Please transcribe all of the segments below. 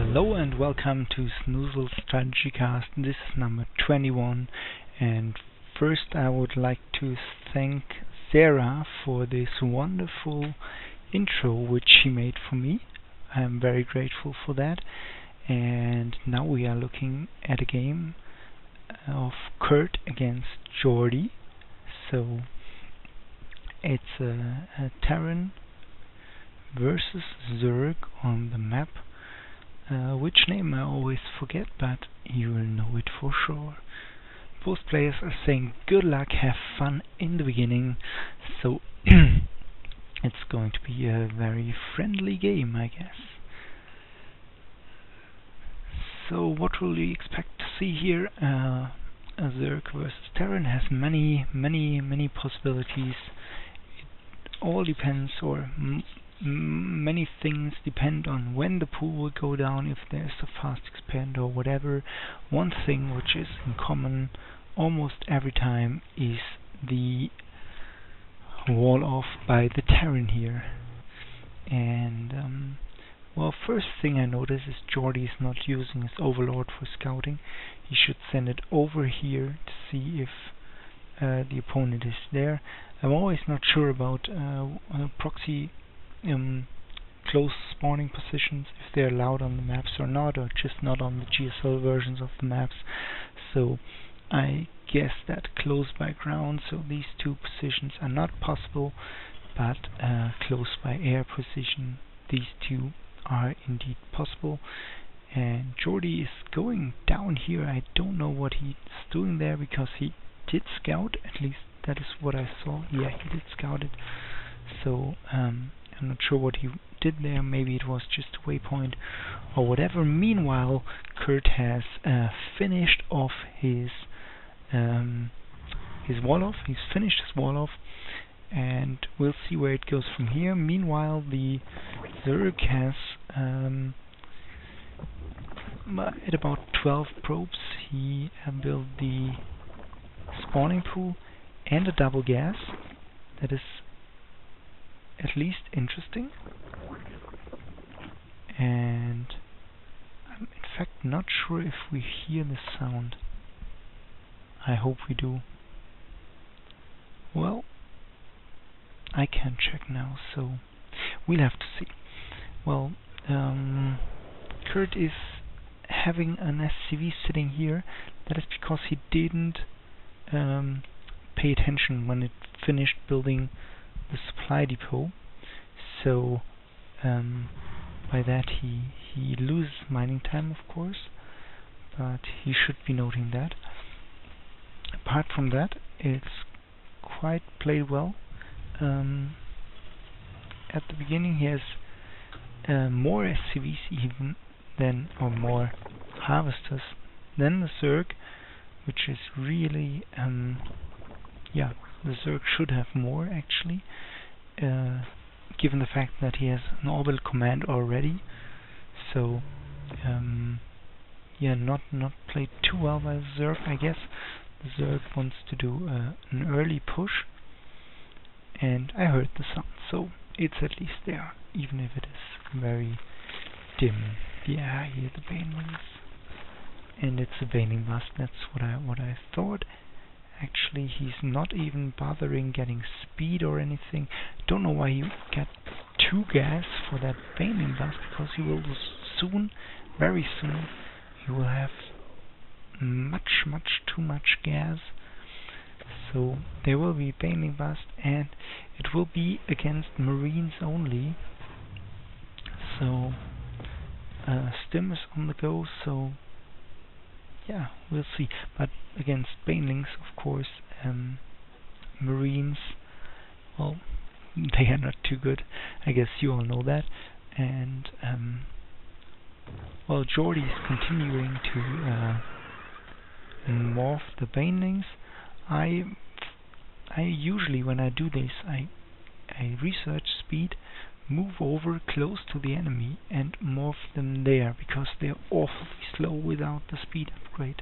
Hello and welcome to SC2 Strategycast. This is number 21, and first I would like to thank Sarah for this wonderful intro which she made for me. I am very grateful for that. And now we are looking at a game of Curt against Jordi. So it's a Terran versus Zerg on the map. Which name I always forget, but you will know it for sure. Both players are saying good luck, have fun in the beginning, so it's going to be a very friendly game, I guess. So what will we expect to see here? A Zerg versus Terran has many possibilities. It all depends, or many things depend on when the pool will go down, if there's a fast expand or whatever. One thing which is in common almost every time is the wall off by the Terran here. And well, first thing I notice is Jordi is not using his Overlord for scouting. He should send it over here to see if the opponent is there. I'm always not sure about proxy close spawning positions, if they're allowed on the maps or not, or just not on the GSL versions of the maps. So I guess that close by ground, so these two positions are not possible, but close by air position, these two are indeed possible. And Jordi is going down here. I don't know what he's doing there, because he did scout, at least that is what I saw. Yeah, he did scout it. So I'm not sure what he did there. Maybe it was just a waypoint or whatever. Meanwhile, Curt has finished off his wall off. He's finished his wall off, and we'll see where it goes from here. Meanwhile, the Zerg has at about 12 probes. He built the spawning pool and a double gas. That is at least interesting, and I'm in fact not sure if we hear the sound. I hope we do. Well, I can't check now, so we'll have to see. Well, Curt is having an SCV sitting here. That is because he didn't pay attention when it finished building the supply depot, so by that he loses mining time, of course, but he should be noting that. Apart from that, it's quite played well. At the beginning he has more SCVs even than, or more harvesters than the Zerg, which is really yeah, the Zerg should have more actually, given the fact that he has an orbital command already. So yeah, not played too well by the Zerg, I guess. The Zerg wants to do an early push, and I heard the sound, so it's at least there, even if it is very dim. Yeah, I hear the banelings, and it's a baneling bust. That's what I thought. Actually, he's not even bothering getting speed or anything. Don't know why he got 2 gas for that baneling bust, because he will soon, very soon, he will have much too much gas. So there will be baneling bust, and it will be against Marines only. So Stim is on the go, so yeah, we'll see. But against banelings, of course, Marines, well, they are not too good. I guess you all know that. And well, Jordi is continuing to morph the banelings. I usually, when I do this, I research speed, move over close to the enemy and morph them there, because they're awfully slow without the speed upgrade.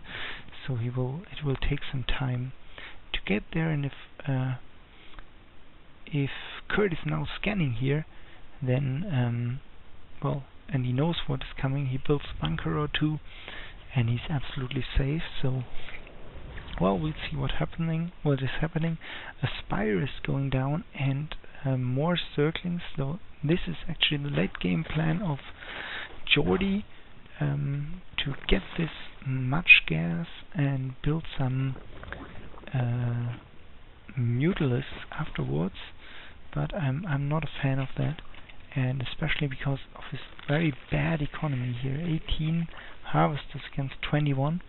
So it will take some time to get there, and if Curt is now scanning here, then well, and he knows what is coming. He builds a bunker or two, and he's absolutely safe. So, well, we'll see what is happening. A spire is going down, and more circlings. So this is actually the late game plan of Jordi, to get this much gas and build some Mutualists afterwards. But I'm not a fan of that, and especially because of his very bad economy here. 18 harvesters against 21.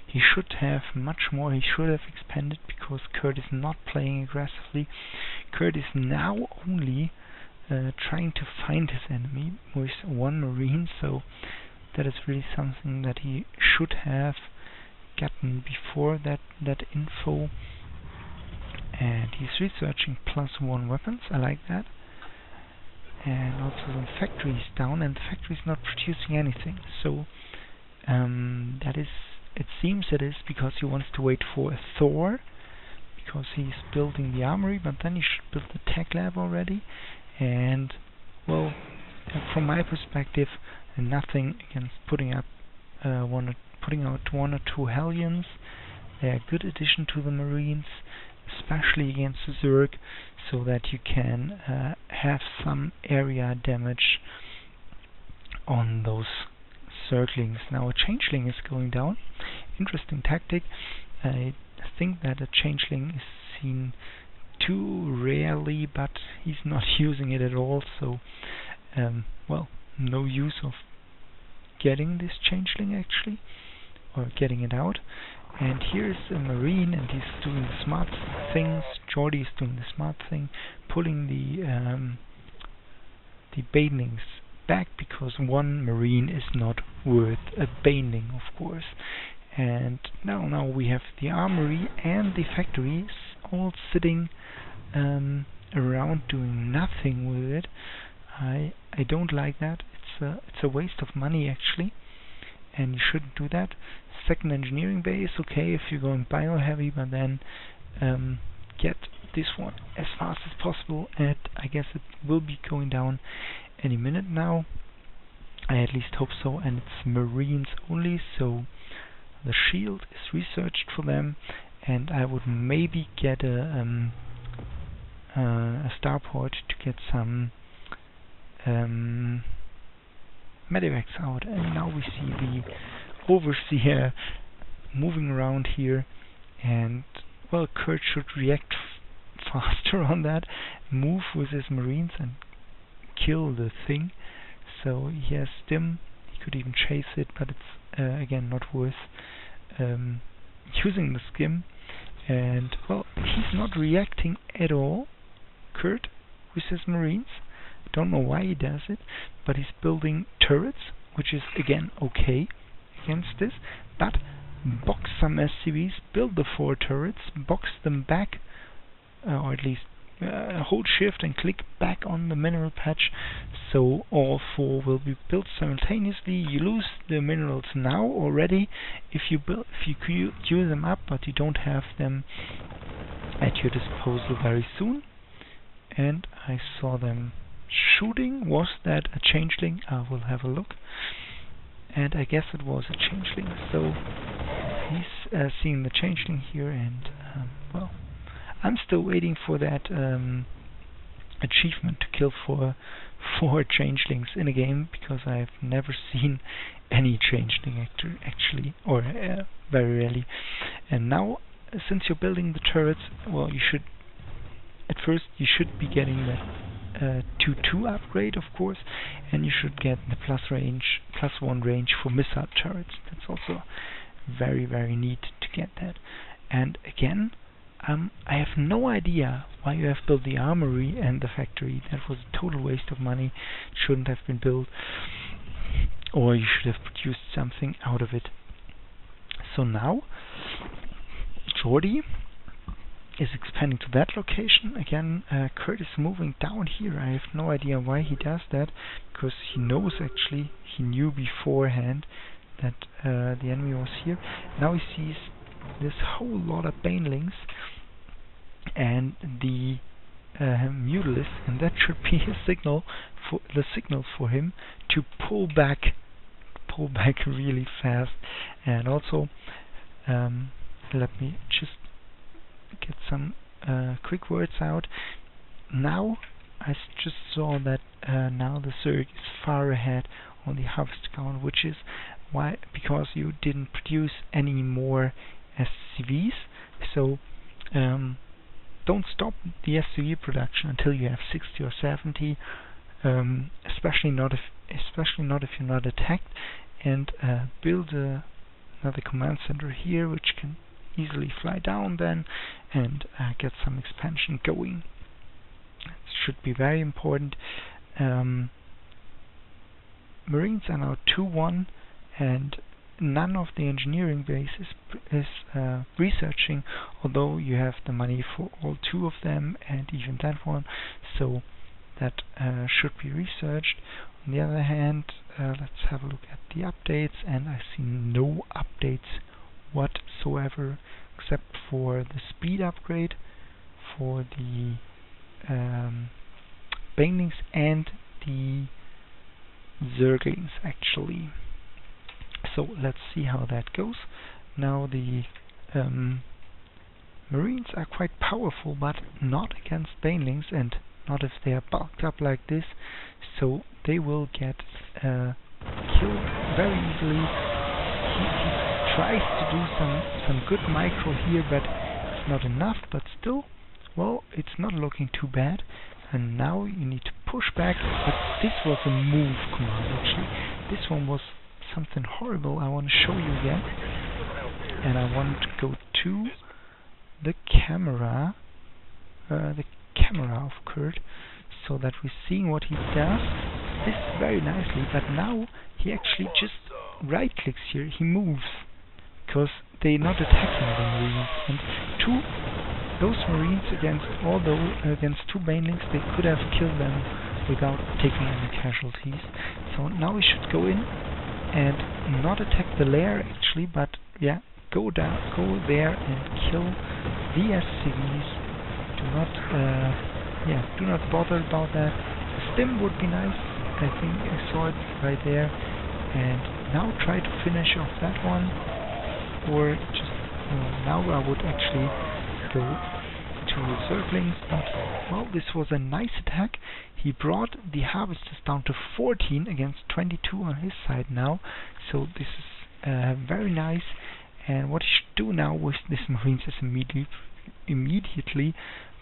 He should have much more. He should have expanded, because Curt is not playing aggressively. Curt is now only trying to find his enemy with 1 marine, so that is really something that he should have gotten before that info. And he's researching +1 weapons. I like that. And also the factory is down, and the factory is not producing anything. So it seems it is because he wants to wait for a Thor, because he's building the armory, but then he should build the tech lab already. And well, from my perspective, nothing against putting out 1 or 2 Hellions. They're a good addition to the Marines, especially against the Zerg, so that you can have some area damage on those circlings. Now a changeling is going down. Interesting tactic. I think that a changeling is seen too rarely, but he's not using it at all, so well, no use of getting this changeling actually, or getting it out. And here's a marine, and he's doing the smart things. Jordi is doing the smart thing, pulling the banelings back, because 1 marine is not worth a baneling, of course. And now we have the armory and the factories all sitting around doing nothing with it. I don't like that. It's a waste of money actually, and you shouldn't do that. Second engineering bay is okay if you're going bio heavy, but then get this one as fast as possible, and I guess it will be going down any minute now. I at least hope so. And it's marines only, so the shield is researched for them, and I would maybe get a starport to get some medivacs out. And now we see the overseer moving around here, and well, Curt should react faster on that, move with his marines and kill the thing. So he has stim, he could even chase it, but it's again not worth using the skim. And well, he's not reacting at all, Curt, with his marines. Don't know why he does it, but he's building turrets, which is again okay against this, but box some SCVs, build the 4 turrets, box them back, or at least hold shift and click back on the mineral patch, so all 4 will be built simultaneously. You lose the minerals now already if you queue them up, but you don't have them at your disposal very soon. And I saw them shooting. Was that a changeling? I will have a look. And I guess it was a changeling. So he's seeing the changeling here, and well, I'm still waiting for that achievement to kill 4 changelings in a game, because I've never seen any changeling actually, or very rarely. And now, since you're building the turrets, well, you should be getting the 2-2 upgrade, of course, and you should get the +1 range for missile turrets. That's also very, very neat to get that. And again, I have no idea why you have built the armory and the factory. That was a total waste of money. It shouldn't have been built, or you should have produced something out of it. So now Jordi is expanding to that location. Again, Curt is moving down here. I have no idea why he does that, because he knows actually, he knew beforehand that the enemy was here. Now he sees this whole lot of banelings, and the Mutalisk, and that should be a signal for him to pull back really fast. And also, let me just get some quick words out. Now I just saw that now the Zerg is far ahead on the harvest count, which is why, because you didn't produce any more SCVs. So don't stop the SCV production until you have 60 or 70, especially not if you're not attacked, and build another command center here, which can easily fly down then and get some expansion going. It should be very important. Marines are now 2-1, and none of the engineering base is researching, although you have the money for all 2 of them and even that one, so that should be researched. On the other hand, let's have a look at the updates, and I see no updates whatsoever except for the speed upgrade for the banelings and the zerglings actually. So let's see how that goes. Now the Marines are quite powerful, but not against banelings, and not if they are bulked up like this, so they will get killed very easily. He tries to do some good micro here, but it's not enough. But still, well, it's not looking too bad. And now you need to push back, but this was a move command actually. This one was something horrible. I want to show you again, and I want to go to the camera of Curt, so that we're seeing what he does. This very nicely, but now he actually just right clicks here. He moves because they're not attacking the Marines, and those Marines against 2 banelings, they could have killed them without taking any casualties. So now we should go in and not attack the lair actually, but yeah, go there and kill the SCVs. Do not bother about that. Stim would be nice. I think I saw it right there. And now try to finish off that one, or just now I would actually go to zerglings. But well, this was a nice attack. He brought the harvesters down to 14 against 22 on his side now. So this is very nice. And what he should do now with this Marines is immediately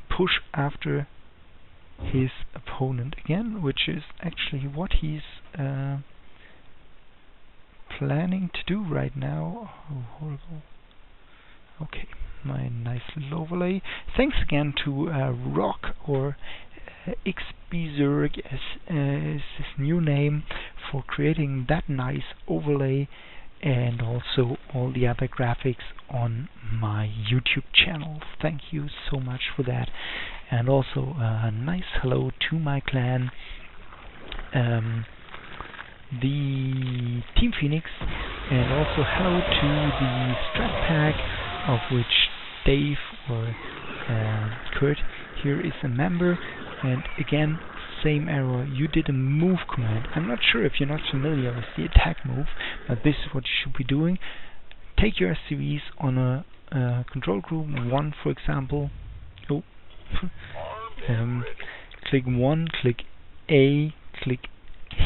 push after his opponent again, which is actually what he's planning to do right now. Oh, horrible. Okay, my nice little overlay. Thanks again to Rock, or XBZerg is his new name, for creating that nice overlay, and also all the other graphics on my YouTube channel. Thank you so much for that. And also a nice hello to my clan, the Team Phoenix, and also hello to the Stratpack, of which Dave or Curt here is a member. And again, same error, you did a move command. I'm not sure if you're not familiar with the attack move, but this is what you should be doing. Take your SCVs on a control group 1, for example. Click 1, click A, click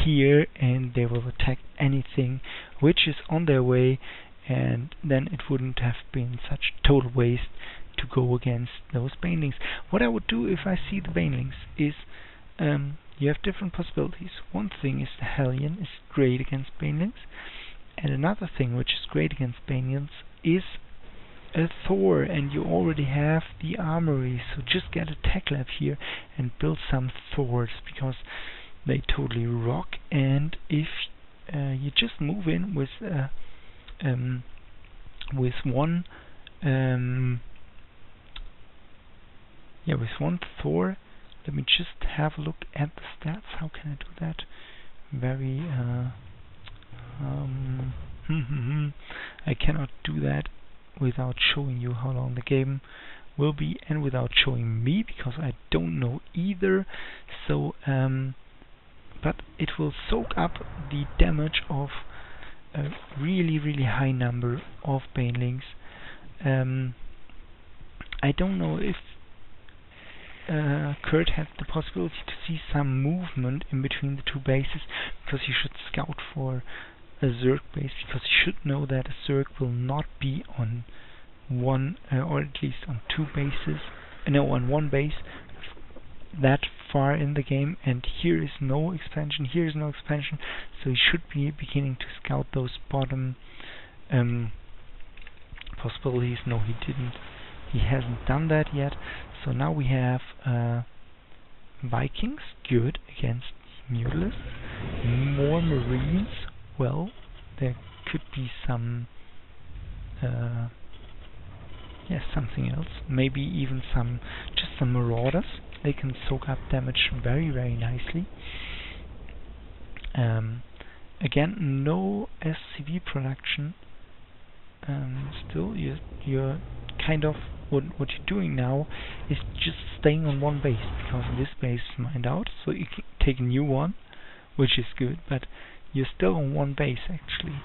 here, and they will attack anything which is on their way, and then it wouldn't have been such total waste to go against those banelings. What I would do if I see the banelings is, you have different possibilities. One thing is the Hellion is great against banelings, and another thing which is great against banelings is a Thor, and you already have the armory, so just get a tech lab here and build some Thors, because they totally rock. And if you just move in with one Thor. Let me just have a look at the stats. How can I do that? Very I cannot do that without showing you how long the game will be, and without showing me, because I don't know either. So, but it will soak up the damage of a really high number of banelings. I don't know if Curt had the possibility to see some movement in between the two bases, because you should scout for a Zerg base, because you should know that a Zerg will not be on one, or at least on two bases, no, on one base that far in the game, and here is no expansion, here is no expansion, so you should be beginning to scout those bottom possibilities. No, he didn't. He hasn't done that yet. So now we have Vikings, good, against Mutalists. More Marines, well, there could be some, something else. Maybe even just some Marauders. They can soak up damage very nicely. Again, no SCV production. Still, you're kind of, what you're doing now is just staying on one base, because this base is mined out, so you can take a new one, which is good, but you're still on one base actually,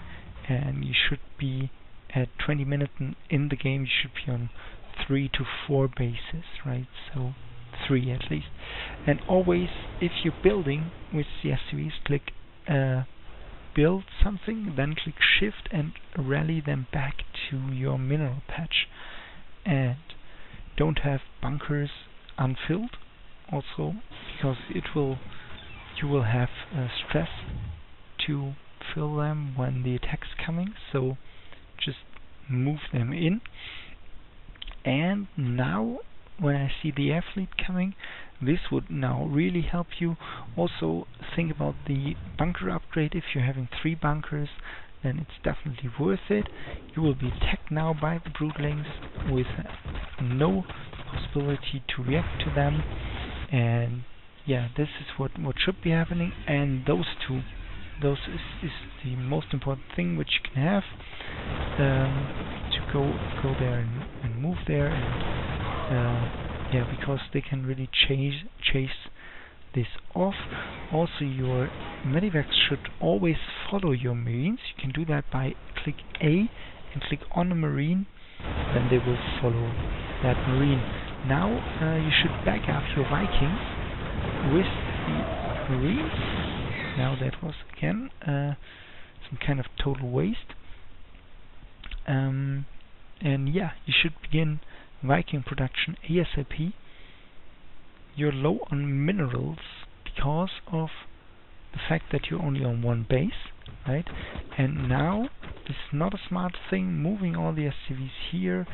and you should be at 20 minutes in the game, you should be on 3 to 4 bases, right? So 3 at least. And always, if you're building with the SCVs, click build something, then click shift and rally them back to your mineral patch. And don't have bunkers unfilled also, because you will have stress to fill them when the attack's coming, so just move them in. And now when I see the air fleet coming, this would now really help you. Also think about the bunker upgrade. If you're having 3 bunkers, then it's definitely worth it. You will be attacked now by the broodlings with no possibility to react to them, and yeah, this is what should be happening. And those is the most important thing which you can have, to go there and move there, and because they can really chase this off. Also, your medivacs should always follow your marines. You can do that by click A and click on a marine, then they will follow that marine. Now you should back up your Vikings with the marines. Now that was again some kind of total waste. And yeah, you should begin Viking production ASAP. You're low on minerals because of the fact that you're only on one base, right? And now this is not a smart thing, moving all the SCVs here.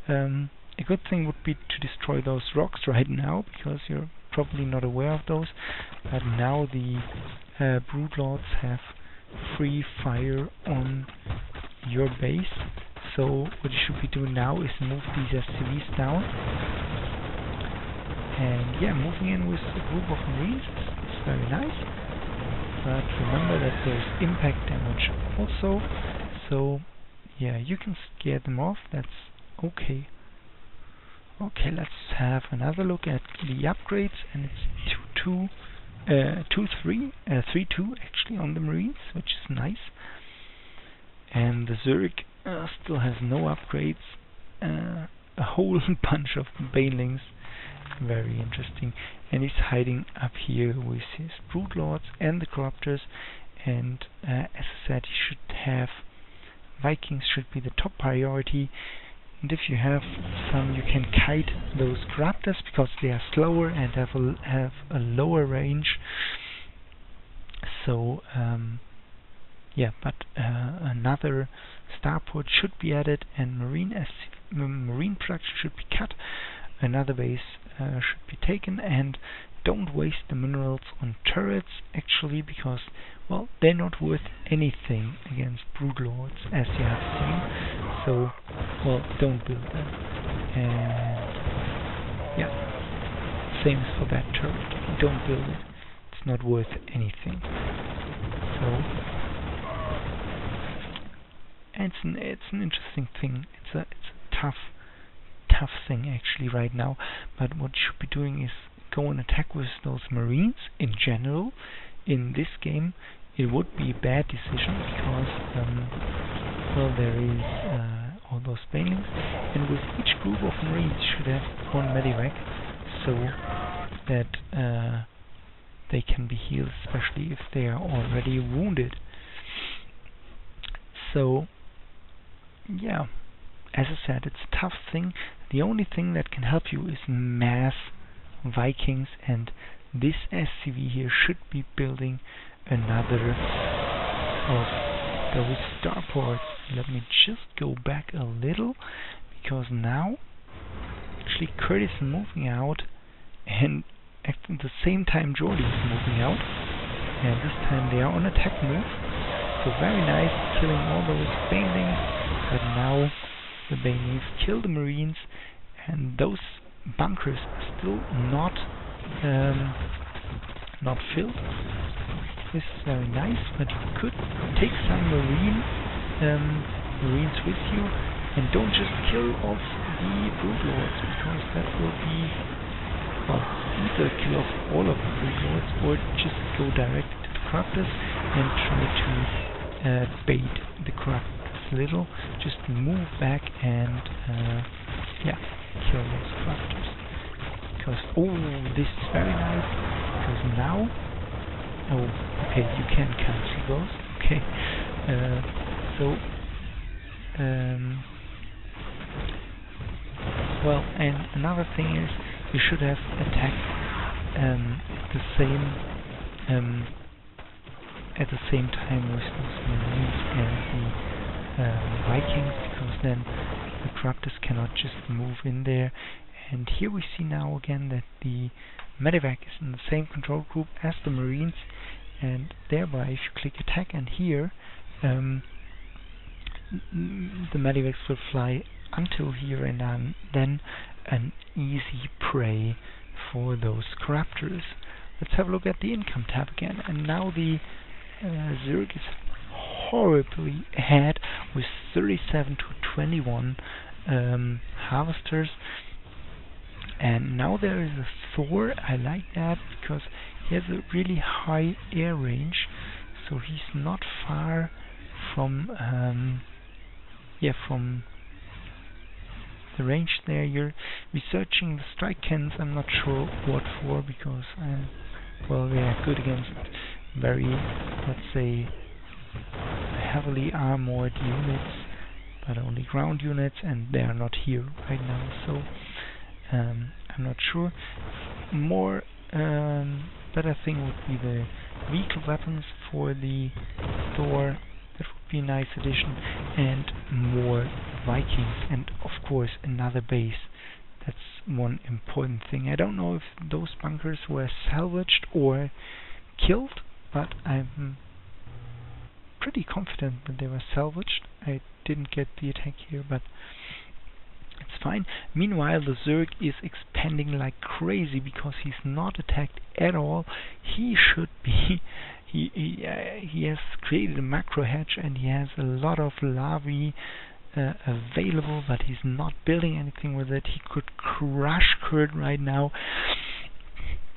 A good thing would be to destroy those rocks right now, because you're probably not aware of those, but now the broodlords have free fire on your base. So what you should be doing now is move these SCVs down. And yeah, moving in with a group of marines is very nice. But remember that there's impact damage also. So yeah, you can scare them off, that's okay. Okay, let's have another look at the upgrades, and it's 3-2 actually on the marines, which is nice. And the Zerg still has no upgrades, a whole bunch of banelings, very interesting. And he's hiding up here with his broodlords and the corruptors, and as I said, he should have Vikings should be the top priority. And if you have some, you can kite those corruptors because they are slower and have a lower range. So yeah, but another starport should be added, and marine production should be cut. Another base should be taken, and don't waste the minerals on turrets actually, because well, they're not worth anything against broodlords, as you have seen. So well, don't build them. And yeah, same as for that turret. Don't build it. It's not worth anything. So it's an interesting thing. It's a tough thing actually right now. But what you should be doing is go and attack with those Marines in general. In this game, it would be a bad decision because, well, there is all those banelings, and with each group of Marines you should have one medivac, so that they can be healed, especially if they are already wounded. So, yeah, as I said, it's a tough thing. The only thing that can help you is mass Vikings, and this SCV here should be building another of those starports. Let me just go back a little, because now actually Curt is moving out, and at the same time Jordi is moving out, and this time they are on attack move. So very nice, killing all those banelings, but now the banelings kill the Marines, and those bunkers are still not filled. This is very nice, but you could take some Marines with you, and don't just kill off the Brood Lords, because that will be, well, either kill off all of the Brood Lords or just go directly to the Corruptors and try to bait the Corruptors a little. Just move back and yeah, kill those Corruptors. Because, oh, this is very nice, because now, oh, okay, you can cancel those, okay, well, and another thing is, you should have attacked at the same time with those Marines and the Vikings, because then the Corruptors cannot just move in there. And here we see now again that the Medivac is in the same control group as the Marines, and thereby if you click attack and here, the Medivacs will fly until here, and then an easy prey for those Corruptors. Let's have a look at the income tab again, and now the Zerg is horribly ahead with 37 to 21 harvesters. And now there is a Thor. I like that because he has a really high air range, so he's not far from from the range there. You're researching the strike cannons. I'm not sure what for, because well, they are good against very, let's say, heavily armored units, but only ground units, and they are not here right now, so I'm not sure. More better thing would be the vehicle weapons for the Thor. That would be a nice addition, and more Vikings, and of course another base. That's one important thing. I don't know if those bunkers were salvaged or killed, but I'm pretty confident that they were salvaged. I didn't get the attack here, but it's fine. Meanwhile, the Zerg is expanding like crazy because he's not attacked at all. He should be. He has created a macro hedge, and he has a lot of larvae available, but he's not building anything with it. He could crush Curt right now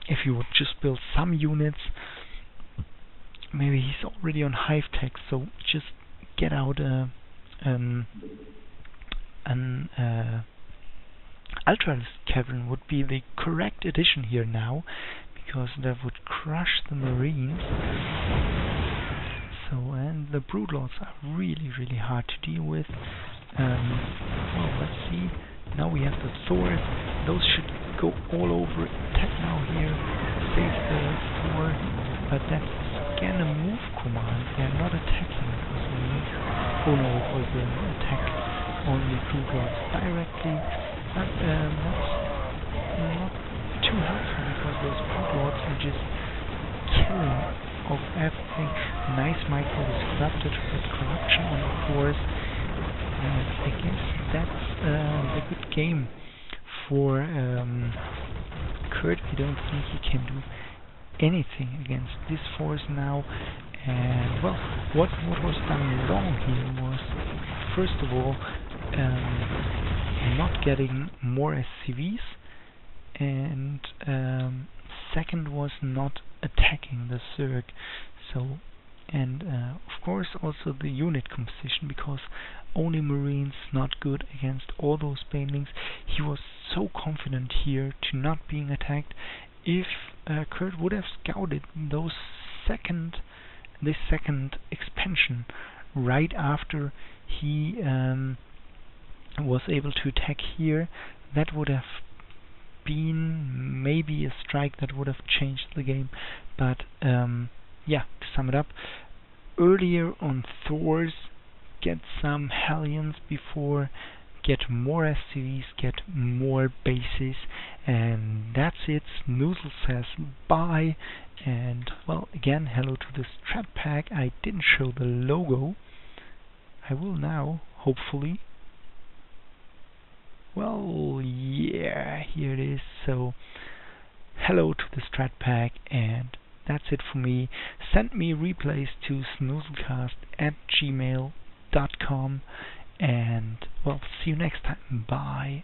if he would just build some units. Maybe he's already on hive tech, so just get out an Ultralis Cavern would be the correct addition here now, because that would crush the Marines. So, and the Broodlords are really, really hard to deal with. Well, let's see. Now we have the Thors. Those should go all over. Attack now here. Save the Thor. But that's again a move command. They're not attacking. Oh no, it was an attack on the Broodlords directly. But that's not too helpful, because those Broodlords are just killing of everything. Nice micro is corrupted with corruption on, of course. I guess that's a good game for Curt. I don't think he can do anything against this force now. And well, what was done wrong here was, first of all, not getting more SCVs, and second was not attacking the Zerg. So, and of course also the unit composition, because only Marines not good against all those banelings. He was so confident here to not being attacked. If Curt would have scouted this second expansion right after he was able to attack here, that would have been maybe a strike that would have changed the game. But yeah, to sum it up, earlier on Thors, get some Hellions before, get more SCVs, get more bases, and that's it. Snoozles says bye, and well, again, hello to the Stratpack. I didn't show the logo. I will now, hopefully. Well, yeah, here it is. So, hello to the Stratpack, and that's it for me. Send me replays to snoozlecast@gmail.com, and well, see you next time. Bye.